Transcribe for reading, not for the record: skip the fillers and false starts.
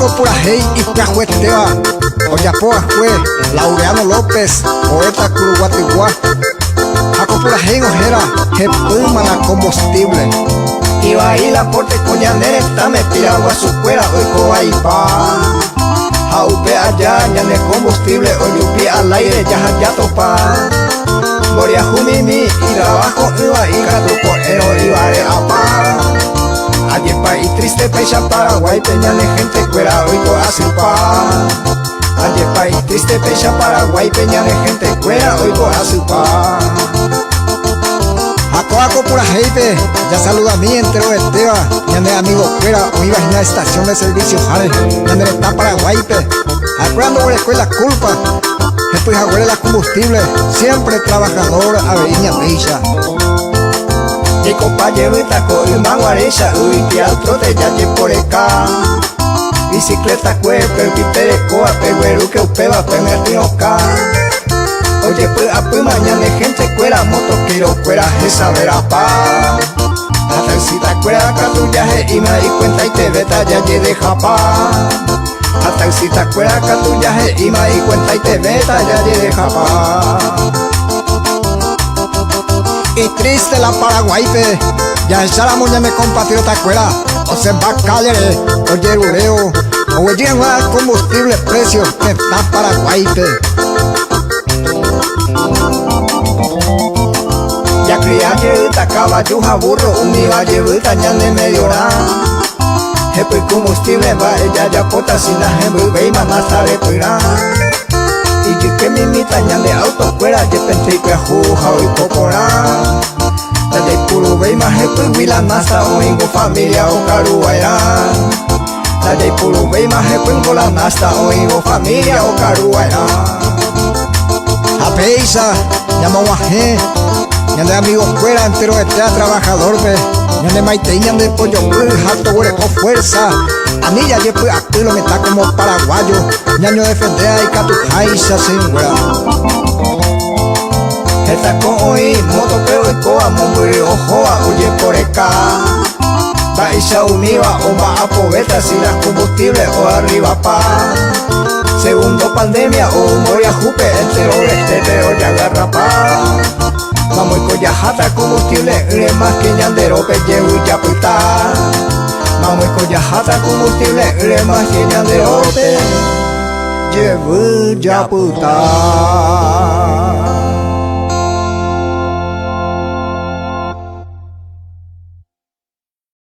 Jaco Purajey y Prajueteba, Oyapoa fue Laureano López, poeta Curuguatiguá. Jaco Purajey Ojera, Jepumana combustible. Iba a ir la porte coñanere, me tiraba a su cuera, hoy coaipa. Jaupe allá, ñane combustible, hoy yupi al aire, ya topa. Moria Jumimi, y abajo iba y catu por eno iba de apa. Ayepa y triste pecha Paraguay, peñane gente cuera, hoy coazupa. Ayepa y triste pecha Paraguay, peñane gente cuera, hoy coazupa. Jaco Purajey, ya saluda a mí entero de Teba, ñane amigo cuera, hoy iba a una estación de servicio jale, ñane está Paraguay, acuerdo por escuela culpa. Estoy a la combustible, siempre trabajador, averiña pecha. Y compañero y taco y manguarecha, uy, teatro de yaye por acá. Bicicleta cuerpo, el piperecoa, peguero que upeba, pemertinoca. Oye, pues mañana gente cuera, motoquero cuera, esa verá pa. Hasta el cita cuera, catullaje y me di cuenta y te veta, yaye de japa. Hasta el cita cuera, catullaje y me di cuenta y te veta, yaye de japa. Y triste la Paraguay, ya echara moña me compatriota cuera, o se va a calle, oye ureo, o oye más combustible precio que está Paraguay, Ya cría llevita, caballo, burro, un iba llevita, ñane medio hora. Jepo y combustible va, ella ya pota sin la jembe, ve y manasta de cuira. Y yo que mi mitaña de auto fuera, yo pensé que ajuja hoy popora. La de puro ve y más jepo y la nasa, o ingo familia o caruaira. La de puro ve y más jepo y la nasta, o ingo familia o caruaira. A peisa, llamo guajé, ñande amigo fuera entero de tea trabajador, ñande maite, ñande pollo, jato hueco fuerza. A mí ya llevo a lo me está como paraguayo, ñaño defender a Icatujaisa sin hueá. Esta coi, moto peo y coa, momburi ojoa, huye por acá. Va isha univa o va a poveta, si las combustibles o arriba pa. Segundo pandemia o moria jupe, entero este peo ya agarra pa. Vamos y collajata combustible, más que ñandero que llevo y ya puta. Vamos y collajata combustible, más que ñandero que llevo y ya puta.